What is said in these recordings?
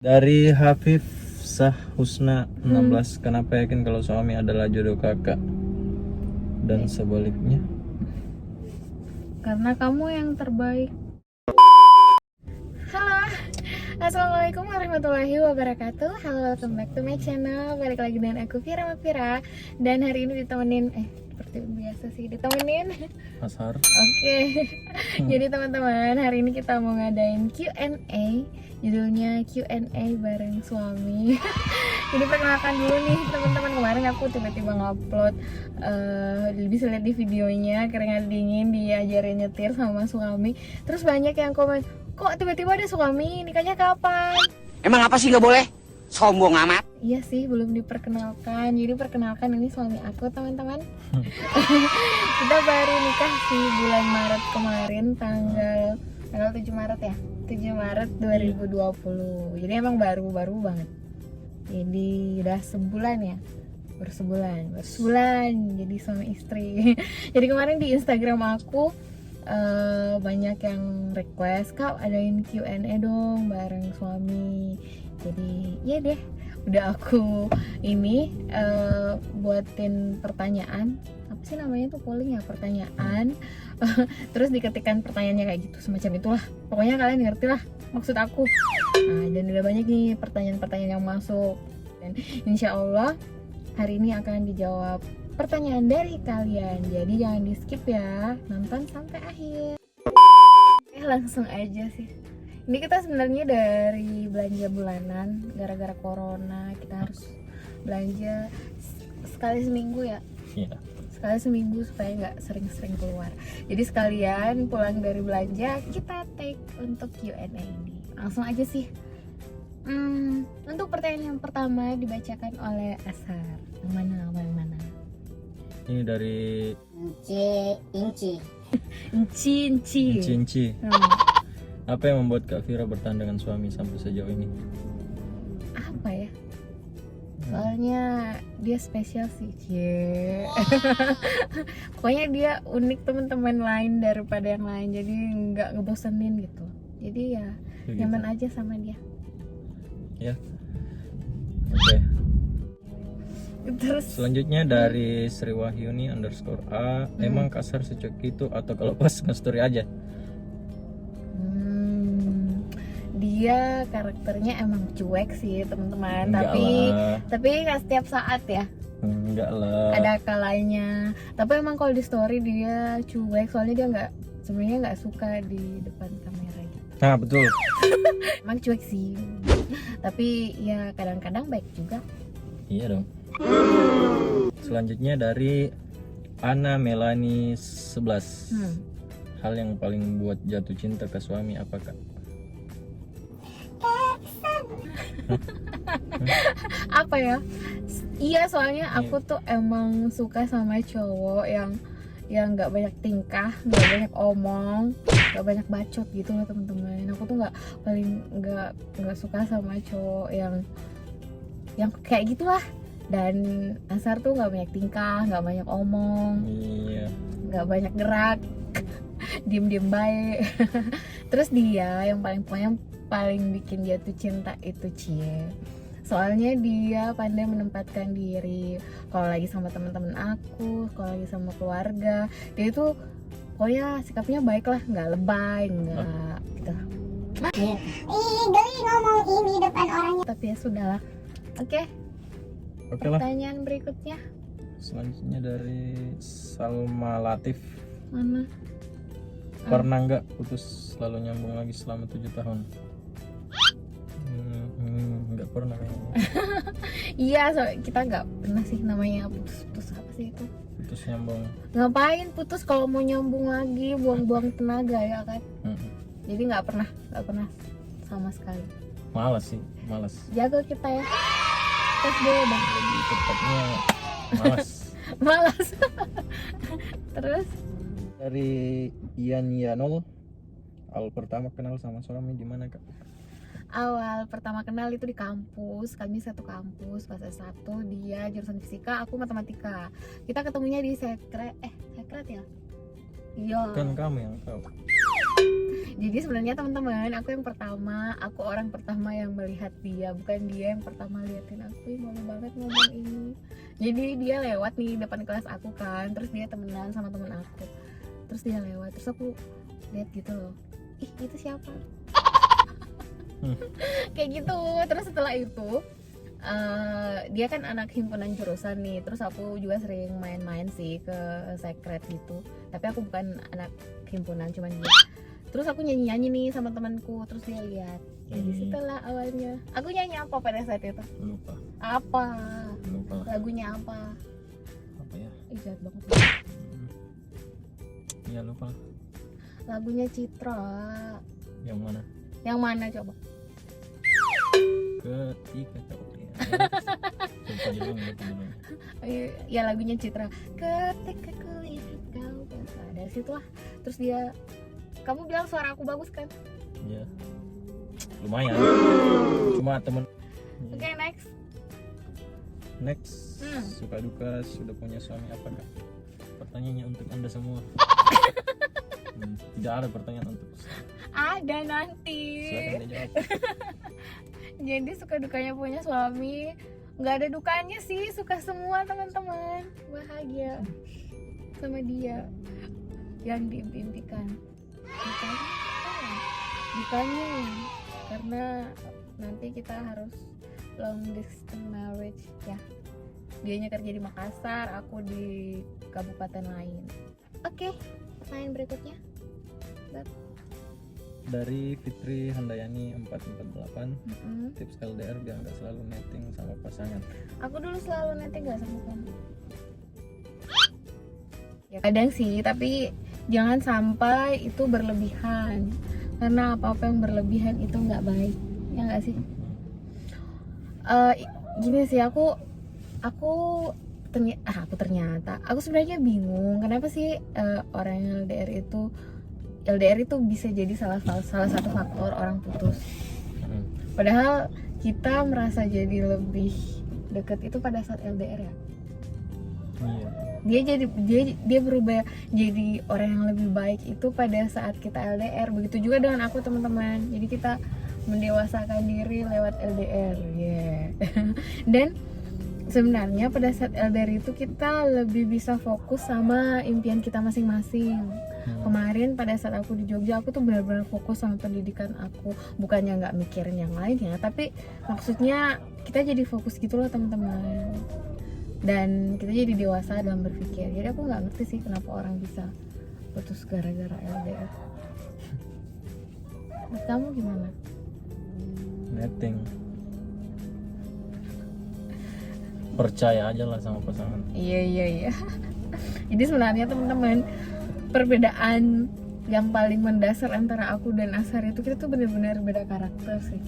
Dari Hafif Sah Husna 16, kenapa yakin kalau suami adalah jodoh kakak? Dan sebaliknya. Karena kamu yang terbaik. Halo, assalamualaikum warahmatullahi wabarakatuh. Halo, welcome back to my channel. Balik lagi dengan aku Vira Mafira. Dan hari ini ditemenin seperti biasa sih ditemenin Ashar. Oke. Jadi teman-teman, hari ini kita mau ngadain Q&A. Judulnya Q&A bareng suami. Jadi perkenalkan dulu nih teman-teman, kemarin aku tiba-tiba ngupload, bisa lihat di videonya keringat dingin diajarin nyetir sama suami. Terus banyak yang komen, kok tiba-tiba ada suami, nikahnya kapan? Emang apa sih nggak boleh? Sombong amat. Iya sih, belum diperkenalkan. Jadi perkenalkan, ini suami aku teman-teman. Kita baru nikah sih bulan Maret kemarin, tanggal 7 Maret ya, 7 Maret 2020. Jadi emang baru banget. Jadi udah sebulan ya, baru sebulan jadi suami istri. Jadi kemarin di Instagram aku banyak yang request, Kak adain Q&A dong bareng suami. Jadi ya deh, udah aku ini buatin pertanyaan, apa sih namanya tuh, polling ya, pertanyaan. Terus diketikkan pertanyaannya kayak gitu, semacam itulah. Pokoknya kalian ngerti lah maksud aku. Nah, dan udah banyak nih pertanyaan-pertanyaan yang masuk. Dan insya Allah hari ini akan dijawab pertanyaan dari kalian. Jadi jangan di skip ya, nonton sampai akhir. Langsung aja sih. Ini kita sebenarnya dari belanja bulanan, gara-gara corona kita harus belanja sekali seminggu ya. Iya. Sekali seminggu supaya nggak sering-sering keluar. Jadi sekalian pulang dari belanja kita take untuk Q&A ini. Langsung aja sih. Untuk pertanyaan yang pertama dibacakan oleh Ashar. Yang mana? Ini dari Inci. Cinci. Apa yang membuat Kak Vira bertahan dengan suami sampai sejauh ini? Apa ya? Soalnya dia spesial sih, pokoknya dia unik teman-teman lain daripada yang lain, jadi nggak ngebosenin gitu. Jadi ya nyaman aja sama dia. Ya. Oke. Terus Selanjutnya dari Sriwahyuni_A, emang kasar secok itu atau kalau pas nge-story aja? dia karakternya emang cuek sih teman-teman, Enggak lah. tapi nggak setiap saat ya. Enggak lah. Ada kalanya. Tapi emang kalau di story dia cuek, soalnya dia sebenarnya nggak suka di depan kamera gitu. Nah, betul. Emang cuek sih. Tapi ya kadang-kadang baik juga. Iya dong. Selanjutnya dari Ana Melani 11. Hal yang paling buat jatuh cinta ke suami apakah? Apa ya? Iya, soalnya aku tuh emang suka sama cowok yang nggak banyak tingkah, nggak banyak omong, nggak banyak bacot gitu loh teman-teman. Aku tuh nggak suka sama cowok yang kayak gitulah. Dan Ashar tuh nggak banyak tingkah, nggak banyak omong, Iya. nggak banyak gerak, diem baik. Terus dia yang paling bikin jatuh cinta itu soalnya dia pandai menempatkan diri. Kalau lagi sama teman-teman aku, kalau lagi sama keluarga, dia itu pokoknya sikapnya baik lah, nggak lebay, nggak gitu. Geli ngomong ini depan orangnya. Tapi ya sudahlah. Oke. Oke lah. Pertanyaan berikutnya Selanjutnya dari Salma Latif. mana? Pernah nggak putus lalu nyambung lagi selama 7 tahun? Nggak pernah kayaknya. Iya, kita nggak pernah sih namanya putus apa sih itu? Putus nyambung. Ngapain putus kalau mau nyambung lagi, buang-buang tenaga ya kan? Jadi nggak pernah sama sekali. Malas. Jago kita ya. Tes dulu bang. Lebih tepatnya malas. Terus Dari Ian Yanol, awal pertama kenal sama suami di mana Kak? awal pertama kenal itu di kampus, kami satu kampus pas S1, dia jurusan fisika, aku matematika. Kita ketemunya di sekret ya? Iya. Kan kamu yang tahu. Jadi sebenarnya teman-teman, aku orang pertama yang melihat dia, bukan dia yang pertama liatin aku. Malu banget ngomong ini. Jadi dia lewat nih depan kelas aku kan, terus dia temenan sama temen aku, terus dia lewat, terus aku lihat gitu loh, ih itu siapa? Kayak gitu. Terus setelah itu dia kan anak himpunan jurusan nih, terus aku juga sering main-main sih ke sekret gitu, tapi aku bukan anak himpunan, cuman dia. Terus aku nyanyi-nyanyi nih sama temanku, terus dia lihat. Jadi situlah awalnya. Aku nyanyi apa pada saat itu? Lupa. Apa? Lupa. Lagunya apa? Apa ya? Ih, jahat banget. Iya lupa. Lagunya Citra. Yang mana? Yang mana coba? Ketika kau lihat. Lupa judulnya. Ya lagunya Citra. Ketika kulihat kau basah. Dari situlah. Terus dia, kamu bilang suara aku bagus kan? Iya. Lumayan. Cuma temen. Oke, next. Next. Suka duka sudah punya suami apa enggak? Pertanyaannya untuk Anda semua. Tidak ada pertanyaan untuk Ada nanti. silakan dijawab. Jadi suka dukanya punya suami, nggak ada dukanya sih, suka semua teman-teman, bahagia sama dia yang diimpikan. Dukanya karena nanti kita harus long distance marriage ya. Dianya kerja di Makassar, aku di kabupaten lain. Oke, pertanyaan berikutnya. Dari Fitri Handayani 448. Tips LDR biar nggak selalu netting sama pasangan. Aku dulu selalu netting gak sama kamu. Ya kadang sih, tapi jangan sampai itu berlebihan. Karena apa-apa yang berlebihan itu nggak baik. Ya nggak sih? Gini sih, aku ternyata aku sebenarnya bingung kenapa sih orang LDR itu bisa jadi salah satu faktor orang putus. Padahal kita merasa jadi lebih dekat itu pada saat LDR ya. Iya. Dia berubah jadi orang yang lebih baik itu pada saat kita LDR. Begitu juga dengan aku teman-teman. Jadi kita mendewasakan diri lewat LDR. Dan sebenarnya pada saat LDR itu kita lebih bisa fokus sama impian kita masing-masing. Kemarin pada saat aku di Jogja, aku tuh benar-benar fokus sama pendidikan aku, bukannya nggak mikirin yang lainnya, tapi maksudnya kita jadi fokus gitu loh teman-teman, dan kita jadi dewasa dalam berpikir. Jadi aku nggak ngerti sih kenapa orang bisa putus gara-gara LDR. Menurut kamu gimana? Netting. Percaya aja lah sama pasangan. Iya. Jadi sebenarnya teman-teman, perbedaan yang paling mendasar antara aku dan Asar itu, kita tuh benar-benar beda karakter sih.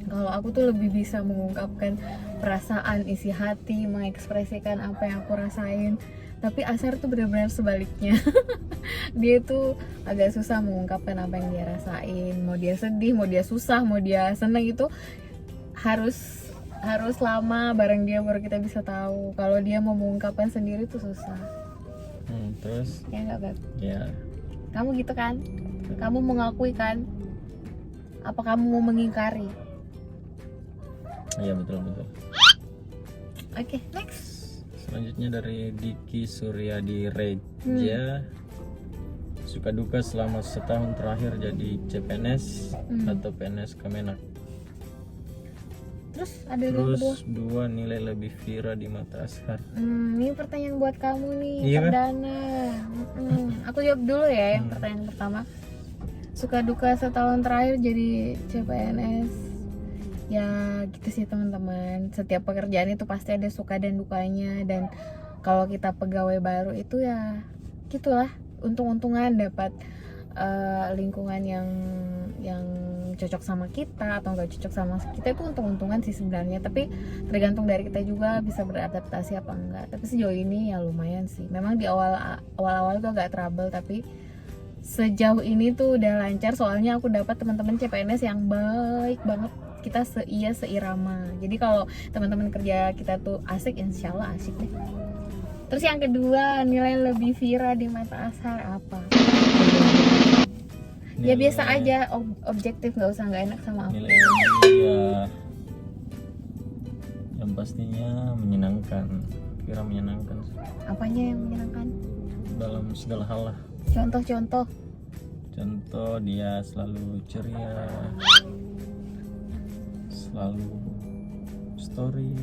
Kalau aku tuh lebih bisa mengungkapkan perasaan, isi hati, mengekspresikan apa yang aku rasain. Tapi Asar tuh benar-benar sebaliknya. Dia tuh agak susah mengungkapkan apa yang dia rasain. Mau dia sedih, mau dia susah, mau dia seneng, itu harus lama bareng dia baru kita bisa tahu. Kalau dia mau mengungkapkan sendiri tuh susah. Terus? Ya nggak, Beb? Ya. Kamu gitu kan? Kamu mengakui kan? Apa kamu mau mengingkari? Iya betul. Oke, next. Selanjutnya dari Diki Suryadi Reja. Suka duka selama setahun terakhir jadi CPNS atau PNS Kemenak. Terus ada yang kedua. Dua, nilai lebih Vira di mata Ashar. Ini pertanyaan buat kamu nih, iya, perdana. Aku jawab dulu ya yang pertanyaan pertama. Suka duka setahun terakhir jadi CPNS. Ya gitu sih teman-teman. Setiap pekerjaan itu pasti ada suka dan dukanya, dan kalau kita pegawai baru itu ya gitulah, untung-untungan dapat lingkungan yang cocok sama kita atau nggak cocok sama kita, itu untung-untungan sih sebenarnya. Tapi tergantung dari kita juga bisa beradaptasi apa enggak. Tapi sejauh ini ya lumayan sih. Memang di awal-awal tuh agak trouble, tapi sejauh ini tuh udah lancar. Soalnya aku dapat teman-teman CPNS yang baik banget. Kita seirama. Jadi kalau teman-teman kerja kita tuh asik, insya Allah asik deh. Terus yang kedua, nilai lebih Vira di mata Ashar apa? Ya biasa aja, objektif, nggak usah nggak enak sama aku. Nilai dia yang pastinya menyenangkan. Kira menyenangkan Apanya yang menyenangkan? dalam segala hal lah. Contoh-contoh. Contoh dia selalu ceria, selalu story.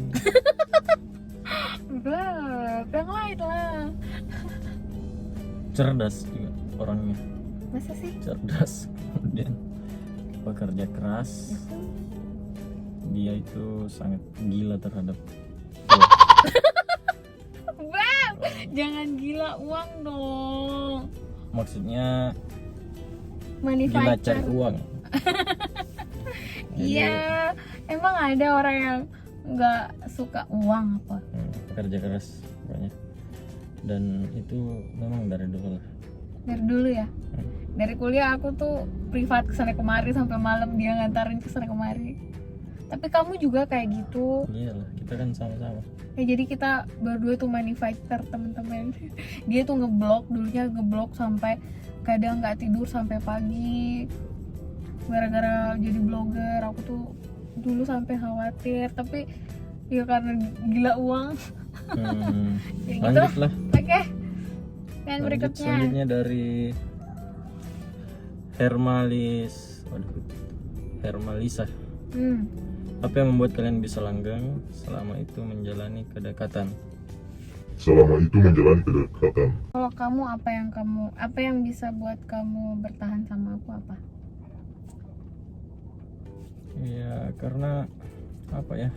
Yang lain lah. Cerdas juga orangnya, Masa sih? cerdas. Kemudian bekerja keras. Dia itu sangat gila terhadap Bang, jangan gila uang dong. maksudnya Money gila fighter. cari uang. Iya, emang ada orang yang nggak suka uang apa? Bekerja keras pokoknya. Dan itu memang dari dulu lah. Dari dulu ya. Dari kuliah aku tuh privat kesana kemari sampai malam dia ngantarin kesana kemari. Tapi kamu juga kayak gitu. Iyalah, kita kan sama-sama. Ya jadi kita berdua tuh money fighter teman-teman. Dia tuh dulunya ngeblok sampai kadang nggak tidur sampai pagi. Gara-gara jadi blogger, aku tuh dulu sampai khawatir. Tapi ya karena gila uang. Ya gitu. Lanjut lah. Oke. Dan Lanjut berikutnya. selanjutnya dari Hermalisa. Apa yang membuat kalian bisa langgeng selama itu menjalani kedekatan? Kalau kamu apa yang bisa buat kamu bertahan sama aku apa? Ya karena apa ya?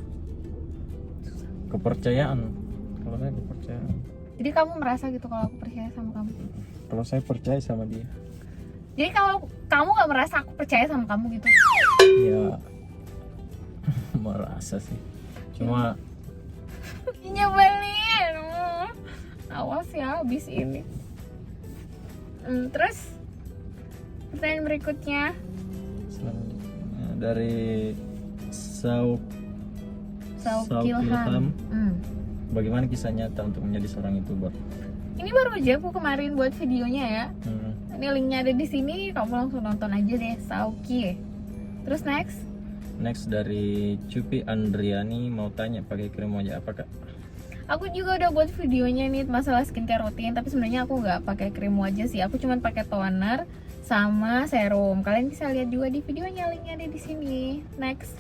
Kepercayaan. Kalau saya kepercayaan. Jadi kamu merasa gitu kalau aku percaya sama kamu? Kalau saya percaya sama dia. Jadi kalau kamu gak merasa aku percaya sama kamu gitu? Ya merasa sih. Cuma Nyebelin. Awas ya habis ini. Terus pertanyaan berikutnya. selanjutnya dari Saukilham. Bagaimana kisah nyata untuk menjadi seorang YouTuber? Ini baru aja aku kemarin buat videonya ya. Ini linknya ada di sini, kamu langsung nonton aja deh, Sauki. Terus next dari Cupi Andriani mau tanya pakai krim wajah apa kak? aku juga udah buat videonya nih masalah skincare rutin, tapi sebenarnya aku nggak pakai krim wajah sih, aku cuma pakai toner sama serum. Kalian bisa lihat juga di videonya, linknya ada di sini. Next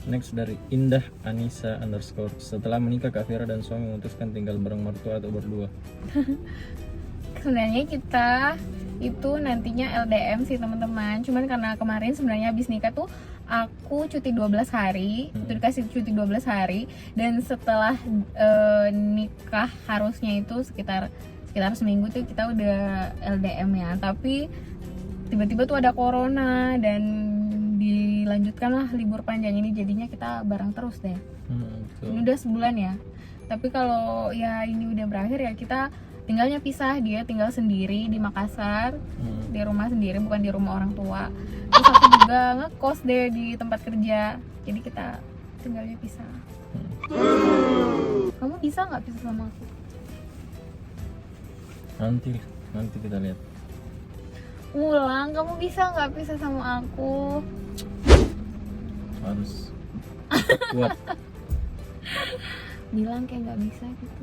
Dari Indah Anissa _ setelah menikah Kak Vira dan suami memutuskan tinggal bareng mertua atau berdua? Sebenarnya kita itu nantinya LDM sih teman-teman, cuman karena kemarin sebenarnya habis nikah tuh aku cuti 12 hari, itu dikasih cuti 12 hari, dan setelah nikah harusnya itu sekitar seminggu tuh kita udah LDM ya, tapi tiba-tiba tuh ada corona dan dilanjutkanlah libur panjang ini, jadinya kita bareng terus deh. Ini udah sebulan ya, tapi kalau ya ini udah berakhir ya kita tinggalnya pisah, dia tinggal sendiri di Makassar, di rumah sendiri, bukan di rumah orang tua. Terus aku juga ngekos deh di tempat kerja, jadi kita tinggalnya pisah. Kamu bisa nggak pisah sama aku? Nanti kita lihat. Ulang, kamu bisa nggak pisah sama aku? Harus kuat. Bilang kayak nggak bisa gitu.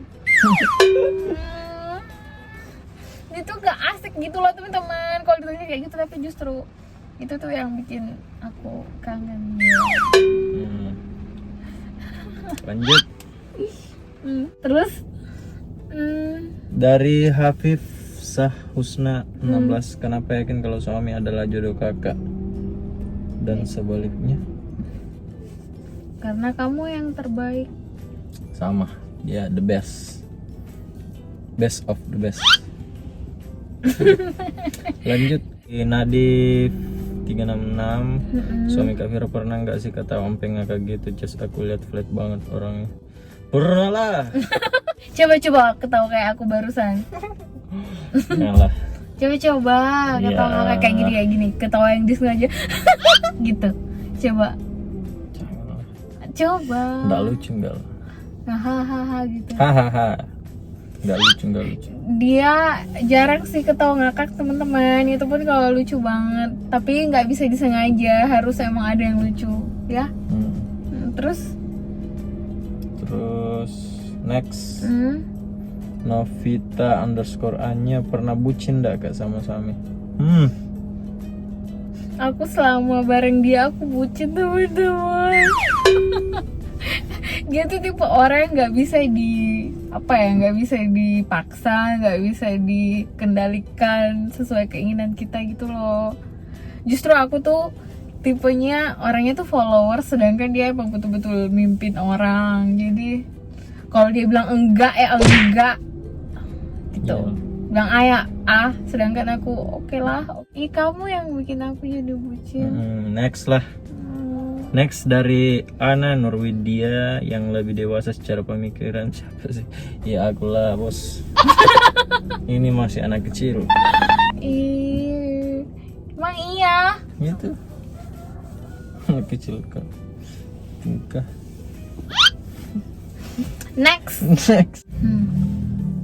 Itu gak asik gitu loh teman-teman kalau ditanya kayak gitu, tapi justru itu tuh yang bikin aku kangen. Lanjut Terus dari Hafif Husna 16, kenapa yakin kalau suami adalah jodoh kakak dan sebaliknya? karena kamu yang terbaik. Sama, dia the best of the best. Lanjut Nadif 366, suami Kak Vira pernah nggak sih kata ompeng ngakak gitu? Just aku lihat flat banget orangnya. Pernah lah. Coba ketawa kayak aku barusan. Ngalah. Coba ketawa kayak gini, ketawa yang disengaja. Gitu. Coba. Nggak lucu enggak? Hahaha gitu. Hahaha. Nggak lucu, nggak lucu. Dia jarang sih ketawa ngakak teman-teman, itu pun kalau lucu banget, tapi nggak bisa disengaja, harus emang ada yang lucu ya. Terus next, Novita underscore Anya, pernah bucin nggak kak sama suami? aku selama bareng dia aku bucin teman-teman. Dia tuh tipe orang yang nggak bisa nggak bisa dipaksa, nggak bisa dikendalikan sesuai keinginan kita gitu loh. Justru aku tuh tipenya orangnya tuh follower, sedangkan dia emang betul-betul mimpin orang. Jadi kalau dia bilang enggak ya enggak gitu, bilang A ya A, sedangkan aku oke lah. Kamu yang bikin aku jadi bucin. Next lah. Next dari Ana Nurwidia, yang lebih dewasa secara pemikiran. Siapa sih? Ya aku lah bos. Ini masih anak kecil. Emang iya? Itu anak kecil kak. Nikah. Next.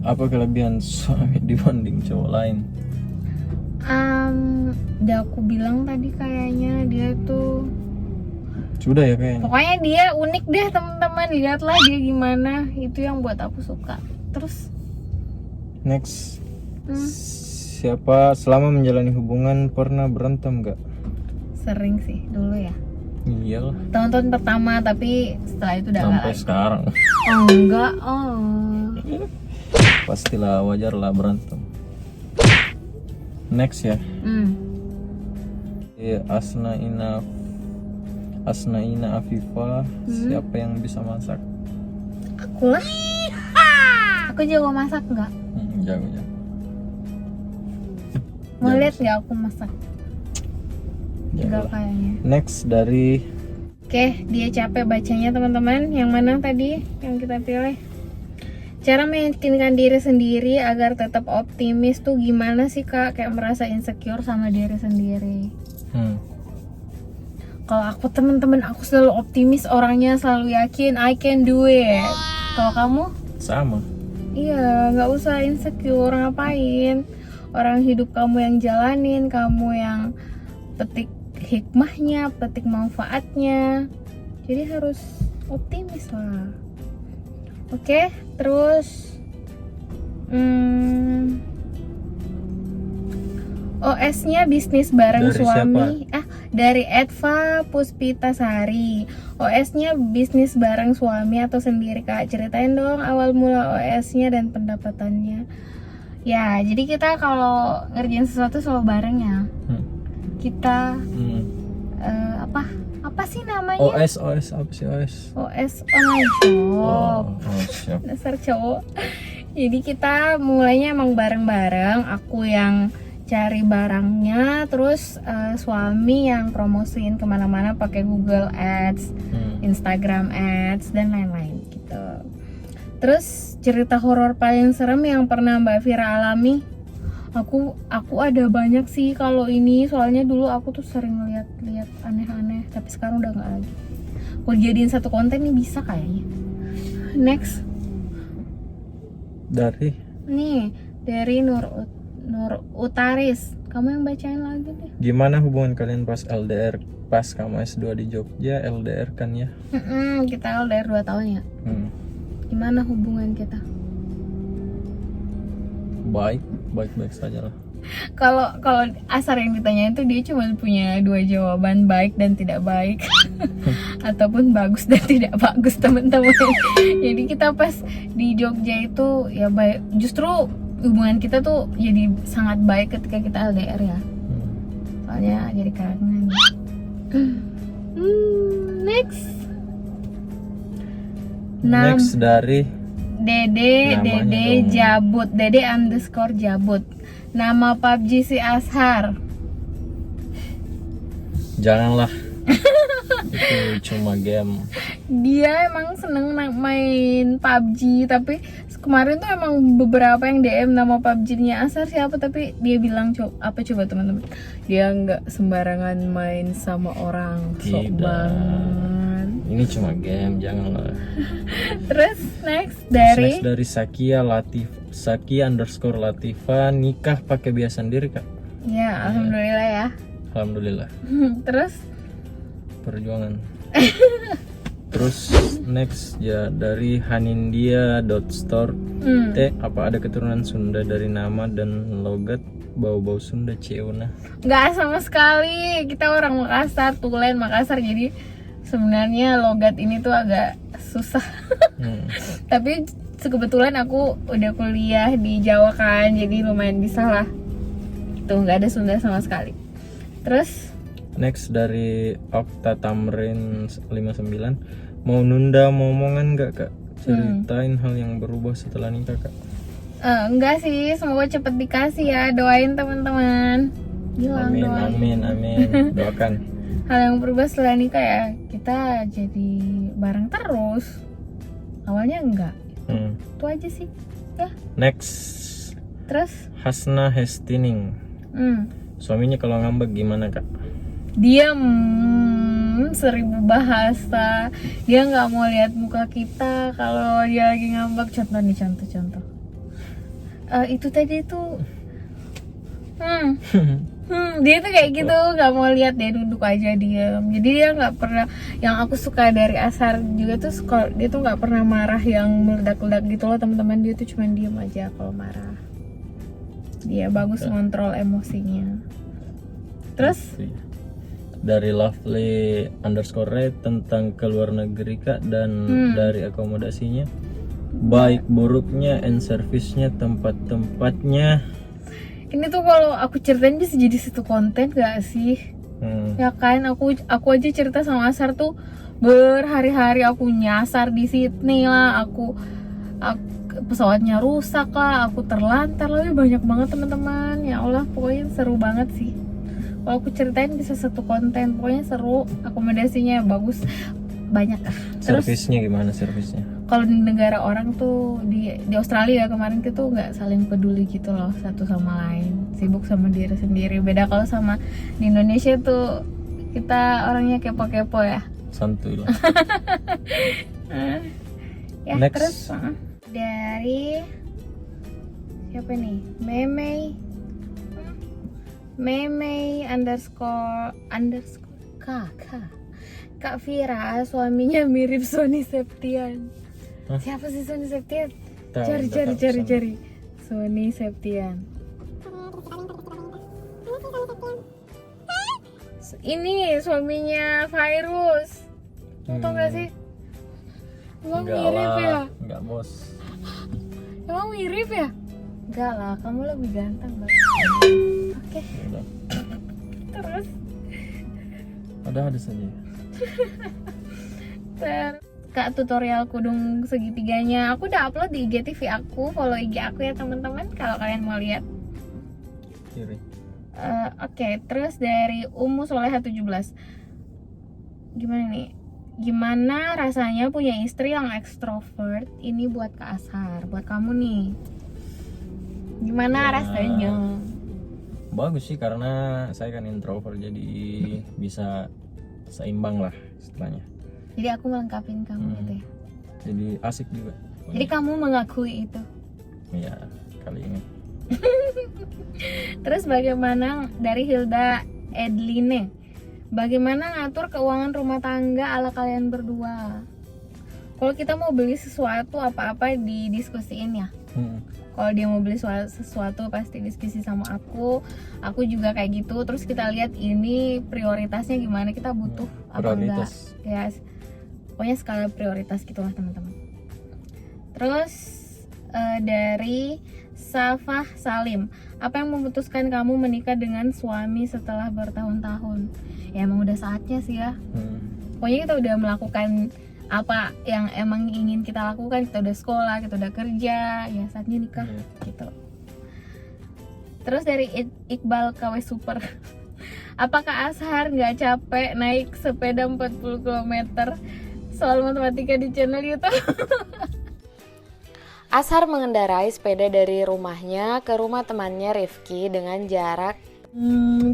Apa kelebihan suami dibanding cowok lain? Udah aku bilang tadi, kayaknya dia tuh Sudah ya kayaknya. pokoknya dia unik deh teman-teman, lihatlah dia gimana, itu yang buat aku suka. Terus Next, siapa selama menjalani hubungan pernah berantem nggak? sering sih dulu ya, Iyalah, tahun-tahun pertama, tapi setelah itu udah sampai nggak. sekarang. Oh enggak, Pastilah, wajar lah berantem. Next ya. Asnaina Afifa, siapa yang bisa masak? aku lah. Aku jago masak nggak? Jago. Mau Jago lihat sih. nggak aku masak? Jago Enggak lah. kayaknya. Next dari Oke, dia capek bacanya teman-teman. Yang mana tadi yang kita pilih? Cara meyakinkan diri sendiri agar tetap optimis tuh gimana sih kak? Kayak merasa insecure sama diri sendiri. Kalau aku teman-teman, aku selalu optimis orangnya, selalu yakin I can do it. Kalau kamu? sama. Iya, nggak usah insecure, ngapain? Orang hidup kamu yang jalanin, kamu yang petik hikmahnya, petik manfaatnya. Jadi harus optimis lah. Oke, terus OS-nya bisnis bareng Dari suami. Dari Edva Puspitasari. OS-nya bisnis bareng suami atau sendiri kak? Ceritain dong awal mula OS-nya dan pendapatannya. Ya, jadi kita kalau ngerjain sesuatu selalu bareng ya. Kita apa sih namanya? OS apa sih OS? OS online shop. Siap. Dasar cowok. Jadi kita mulainya emang bareng-bareng. Aku yang cari barangnya, terus suami yang promosiin kemana-mana pakai Google Ads, Instagram Ads dan lain-lain gitu. Terus cerita horor paling serem yang pernah Mbak Vira alami? Aku ada banyak sih kalau ini, soalnya dulu aku tuh sering lihat aneh-aneh, tapi sekarang udah nggak lagi. Kalau jadiin satu konten nih bisa kayaknya. Next. Dari Nur Utaris. Kamu yang bacain lagi deh. Gimana hubungan kalian pas LDR? Pas kamu S2 di Jogja, LDR kan ya? Kita LDR 2 tahun ya. Gimana hubungan kita? Baik saja lah. Kalau Asar yang ditanya itu, dia cuma punya 2 jawaban, baik dan tidak baik. Ataupun bagus dan tidak bagus teman-teman. Jadi kita pas di Jogja itu ya baik, justru hubungan kita tuh jadi sangat baik ketika kita LDR ya. Soalnya jadi kangen. Next dari Dede Jabut, Dede underscore Jabut. Nama PUBG si Ashar. Janganlah. Itu cuma game. Dia emang seneng main PUBG, tapi kemarin tuh emang beberapa yang DM nama PUBG-nya Ashar siapa, tapi dia bilang apa coba teman-teman, dia nggak sembarangan main sama orang. Sok banget. Ini cuma game, janganlah. Terus next Next dari dari Sakia_Latifa, nikah pakai biaya sendiri kak. ya, alhamdulillah ya. Alhamdulillah. Terus Perjuangan. Terus next ya dari Hanindia.store. Teh, apa ada keturunan Sunda dari nama dan logat bau-bau Sunda Ceuna? nggak sama sekali, kita orang Makassar, Tulen Makassar, jadi sebenarnya logat ini tuh agak susah. Tapi kebetulan aku udah kuliah di Jawa kan, jadi lumayan bisa lah. Tuh nggak ada Sunda sama sekali. Terus Next dari Okta Tamrin 59, mau nunda momongan gak kak? Ceritain hal yang berubah setelah nikah kak. enggak sih, semoga cepet dikasih ya, doain teman-teman. Bilang Amin, doain. amin, amin. Doakan. Hal yang berubah setelah nikah ya, kita jadi bareng terus. Awalnya enggak, itu aja sih ya. Next, Terus Hasna Hestining, suaminya kalau ngambek gimana kak? diam, 1000 bahasa. Dia nggak mau lihat muka kita kalau dia lagi ngambek. Contoh nih, contoh. Itu tadi tuh dia tuh kayak gitu, nggak mau lihat, dia duduk aja diam. Jadi dia nggak pernah, yang aku suka dari Ashar juga tuh dia tuh nggak pernah marah yang meledak-ledak gitu loh teman-teman. Dia tuh cuma diam aja kalau marah. Dia bagus ngontrol emosinya. Terus dari Lovely_Red tentang ke luar negeri kak, dan dari akomodasinya, baik buruknya and service-nya, tempat-tempatnya. ini tuh kalau aku ceritain bisa jadi satu konten gak sih? Ya kan, aku aja cerita sama Ashar tuh berhari-hari. Aku nyasar di Sydney lah, aku pesawatnya rusak lah, aku terlantar lah, banyak banget teman-teman. Ya Allah, pokoknya seru banget sih. Kalau aku ceritain bisa satu konten, pokoknya seru, akomodasinya bagus, banyak ah. Terus Servisnya gimana servisnya? kalau di negara orang tuh, di Australia kemarin kita nggak saling peduli gitu loh satu sama lain, sibuk sama diri sendiri. Beda kalau sama di Indonesia tuh kita orangnya kepo-kepo ya. Santuy lah. Ya Next. terus dari siapa nih? Meme__Kak Vira, suaminya mirip Sony Septian. Siapa sih Sony Septian? Cari Sony Septian. Ini suaminya Virus. Tau gak sih? Emang mirip ya? Enggak bos. Emang mirip ya? Enggak lah, kamu lebih ganteng banget. Oke. Udah. Terus Ada saja. Kak, tutorial kudung segitiganya aku udah upload di IGTV aku, follow IG aku ya teman-teman kalau kalian mau lihat. Kiri. Oke, terus dari Umu Soleha 17. Gimana nih? Gimana rasanya punya istri yang ekstrovert? Ini buat Kak Ashar, buat kamu nih. Gimana Ya, rasanya? bagus sih, karena saya kan introvert, jadi bisa seimbang lah istilahnya. Jadi aku melengkapi kamu gitu ya. Jadi asik juga. Jadi kamu mengakui itu. Ya, kali ini. Terus bagaimana dari Hilda Edline? Bagaimana ngatur keuangan rumah tangga ala kalian berdua? Kalau kita mau beli sesuatu apa-apa didiskusiin ya. Kalau dia mau beli sesuatu pasti diskusi sama aku juga kayak gitu. Terus kita lihat ini prioritasnya gimana, kita butuh apa enggak ya. Pokoknya skala prioritas gitulah teman-teman. Terus dari Safah Salim, apa yang memutuskan kamu menikah dengan suami setelah bertahun-tahun? Ya emang udah saatnya sih ya. Pokoknya kita udah melakukan apa yang emang ingin kita lakukan, kita udah sekolah, kita udah kerja, ya saatnya nikah gitu. Terus dari Iqbal KW Super, apakah Ashar nggak capek naik sepeda 40 km? Soal matematika di channel YouTube. Ashar mengendarai sepeda dari rumahnya ke rumah temannya Rifki dengan jarak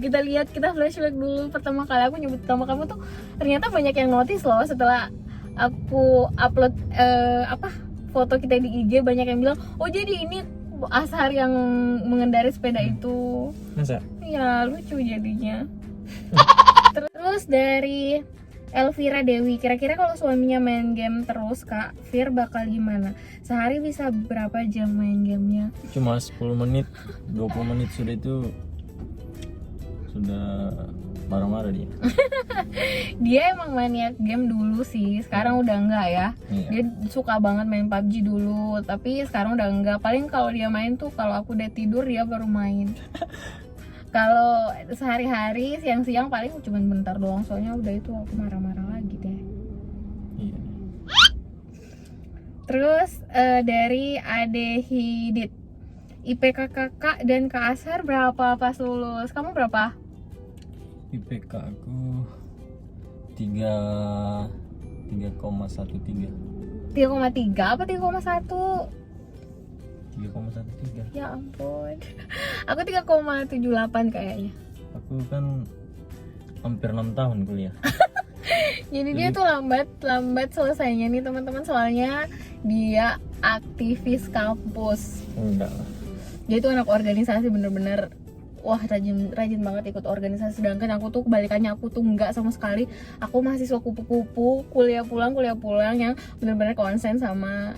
kita flashback dulu. Pertama kali aku nyebut nama kamu tuh ternyata banyak yang notice loh setelah aku upload foto kita di IG, banyak yang bilang, oh jadi ini Ashar yang mengendarai sepeda itu. Masa? Ya lucu jadinya. Terus dari Elvira Dewi, kira-kira kalau suaminya main game terus Kak Fir bakal gimana? Sehari bisa berapa jam main gamenya? Cuma 10 menit, 20 menit sudah marah-marah dia. Dia emang maniak game dulu sih, sekarang udah enggak ya. Iya. Dia suka banget main PUBG dulu, tapi sekarang udah enggak. Paling kalau dia main tuh kalau aku udah tidur dia baru main. Kalau sehari-hari siang-siang paling cuma bentar doang, soalnya udah itu aku marah-marah lagi deh. Iya. Terus dari Ade Hidit, IPK kakak dan Kak Ashar berapa pas lulus? Kamu berapa? IPK aku 3,13. 3,3 apa 3,1? 3,13. Ya ampun. Aku 3,78 kayaknya. Aku kan hampir 6 tahun kuliah. Jadi dia tuh lambat selesainya nih teman-teman, soalnya dia aktivis kampus. Enggak lah. Dia tuh anak organisasi, bener-bener wah rajin banget ikut organisasi. Sedangkan aku tuh kebalikannya, aku tuh enggak sama sekali. Aku mahasiswa kupu-kupu, kuliah pulang yang bener-bener konsen sama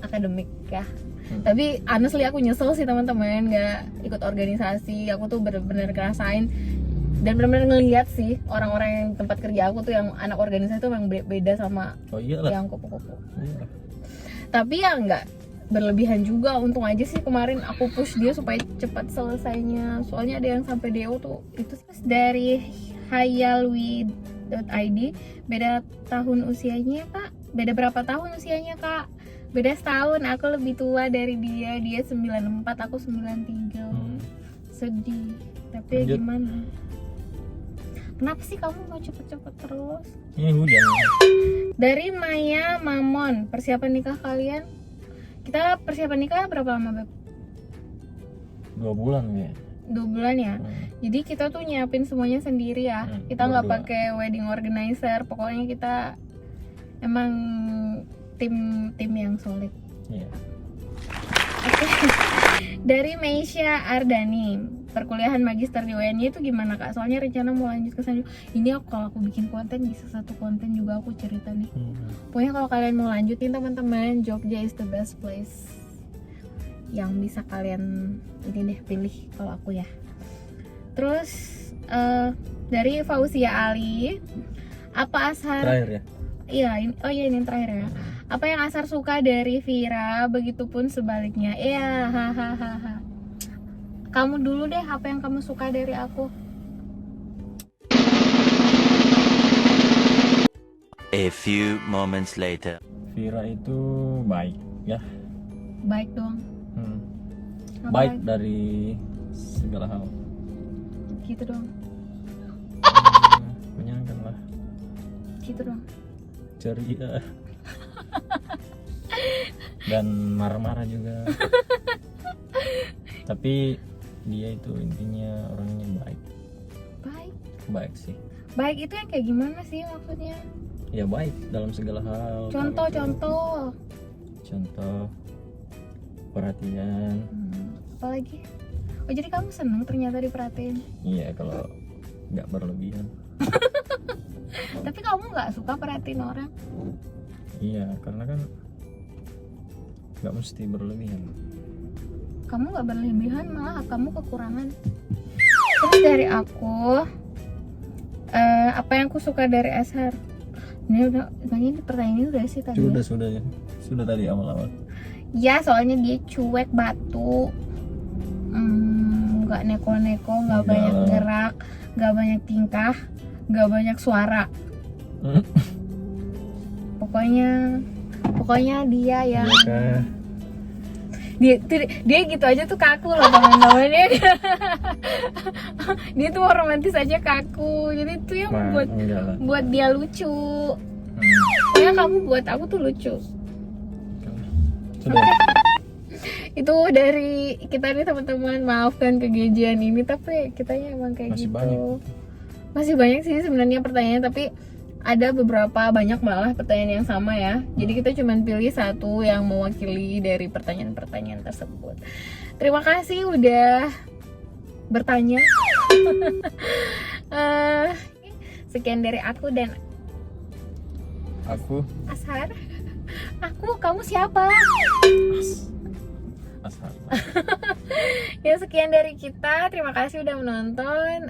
akademik ya. Tapi honestly aku nyesel sih teman-teman nggak ikut organisasi. Aku tuh bener-bener ngerasain dan bener-bener ngelihat sih orang-orang yang tempat kerja aku tuh yang anak organisasi tuh memang beda sama yang kupu-kupu. Iya. Tapi ya nggak berlebihan juga. Untung aja sih kemarin aku push dia supaya cepat selesainya, soalnya ada yang sampai DO tuh. Itu dari hayalwi.id, beda tahun usianya Kak? Beda berapa tahun usianya Kak? Beda setahun, aku lebih tua dari dia. Dia 94, aku 93. Sedih, tapi ya gimana? Kenapa sih kamu mau cepet-cepet terus? Ini hujan. Dari Maya Mamon, persiapan nikah kalian? Kita persiapan nikah berapa lama, Beb? 2 bulan ya. 2 bulan ya. Jadi kita tuh nyiapin semuanya sendiri ya. Kita nggak pakai wedding organizer. Pokoknya kita emang tim yang solid. Iya. Oke. Dari Meisha Ardani, perkuliahan magister di UNY itu gimana Kak? Soalnya rencana mau lanjut ke sana. Ini kalau aku bikin konten bisa 1 konten juga aku cerita nih. Pokoknya kalau kalian mau lanjutin teman-teman, Jogja is the best place yang bisa kalian ini deh pilih kalau aku ya. Terus dari Fauzia Ali, apa Ashar? Terakhir ya. Iya, ini yang terakhir ya. Apa yang Ashar suka dari Vira, begitupun sebaliknya. Iya, hahaha. Kamu dulu deh, apa yang kamu suka dari aku? A few moments later. Vira itu baik ya. Baik dong. Apa Baik lagi? dari segala hal. Gitu dong. Menyenangkan lah. Gitu dong. Ceria. Dan marah-marah juga. Tapi dia itu intinya orangnya baik. Baik sih. Baik itu yang kayak gimana sih maksudnya? Ya baik dalam segala hal. Contoh perhatian. Apalagi? Oh jadi kamu seneng ternyata diperhatiin? Iya kalau nggak berlebihan. Tapi kamu nggak suka perhatiin orang? Iya karena kan nggak mesti berlebihan. Kamu nggak berlebihan, malah kamu kekurangan. Terus dari aku, apa yang aku suka dari Ashar? Ini udah, ini pertanyaan udah sih tadi. Sudah tadi awal-awal. Ya soalnya dia cuek batu, nggak neko-neko, nggak banyak gerak, nggak banyak tingkah, nggak banyak suara. Pokoknya dia yang dia gitu aja tuh kaku loh teman-teman. Dia tuh mau romantis aja kaku, jadi itu yang buat dia lucu. Ya kamu buat aku tuh lucu. Itu dari kita nih teman-teman, maafkan kegejian ini, tapi kitanya emang kayak Masih gitu. banyak. Masih banyak sih sebenarnya pertanyaan, tapi ada banyak malah pertanyaan yang sama ya. Jadi kita cuman pilih satu yang mewakili dari pertanyaan-pertanyaan tersebut. Terima kasih udah bertanya. Sekian dari aku dan Aku Ashar. Kamu siapa? Ashar. Ya sekian dari kita. Terima kasih udah menonton.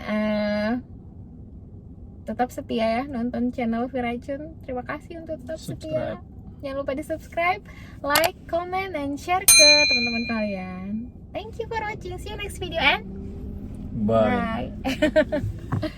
Tetap setia ya nonton channel Viracun. Terima kasih untuk tetap setia. Jangan lupa di subscribe, like, comment, and share ke teman-teman kalian. Thank you for watching. See you next video and Bye. bye.